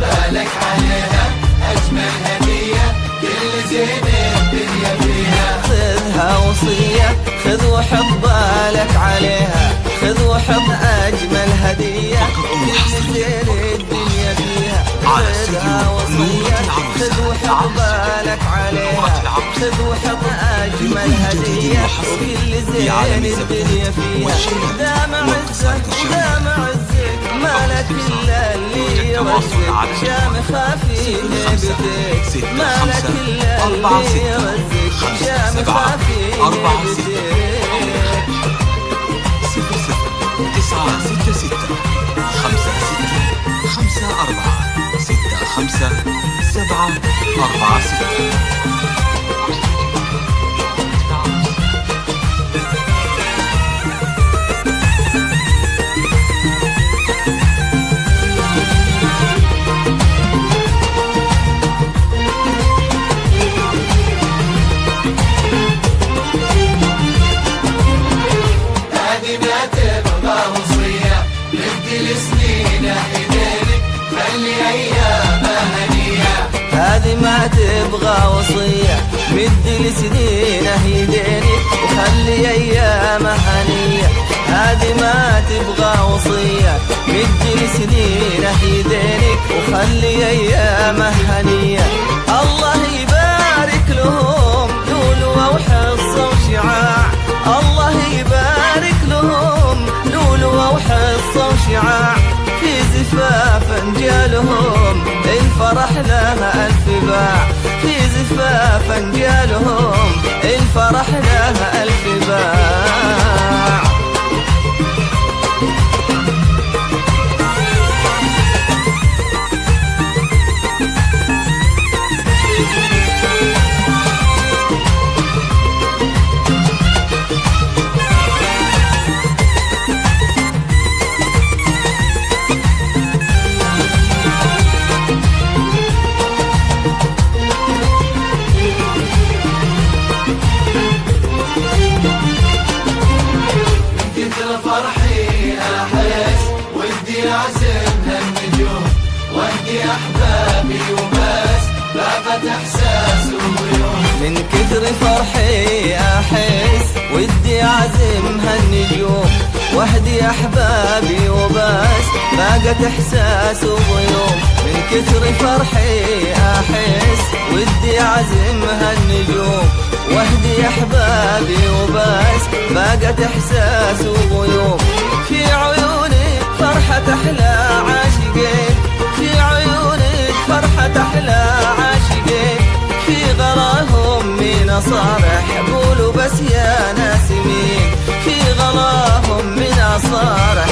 بالك عليها أجمل هدية كل زين الدنيا فيها. خذها وصية خذ وحط بالك عليها، خذ وحط أجمل هدية كل زين الدنيا فيها. خذها وصية خذ وحط بالك عليها، خذ وحط أجمل هدية وكل زين الدنيا فيها. دام عزك ودام عزك مالك إلا اللي يرزق، شامخ في هيبتك مالك إلا اللي يرزق، شامخ في هيبتك. 0966 56 54 65 746. هذه ما تبغى وصية مد لسنينه يدينك وخلي أيامه هنية. هذه ما تبغى وصية مد لسنينه يدينك وخلي أيامه هنية. الله يبارك لهم لولوة وحصة وشعاع، الله يبارك لهم لولوة وحصة وشعاع. في زفافا جالهم الفرح لها ألف باع، في زفافا جالهم الفرح لها ألف باع. وحدي أحبابي وبس ضاقت إحساس وغيوم. من كثر فرحي أحس ودي أعزم هالنجوم، وحدي أحبابي وبس ضاقت إحساس وغيوم. من كثر فرحي أحس ودي أعزم هالنجوم، وحدي أحبابي وبس ضاقت إحساس وغيوم. في عيونك فرحة أحلى عاشقين، في عيونك فرحة أحلى عاشقين. في غلاهم من أصارح قولوا بس يا ناس مين، في غلاهم من أصارح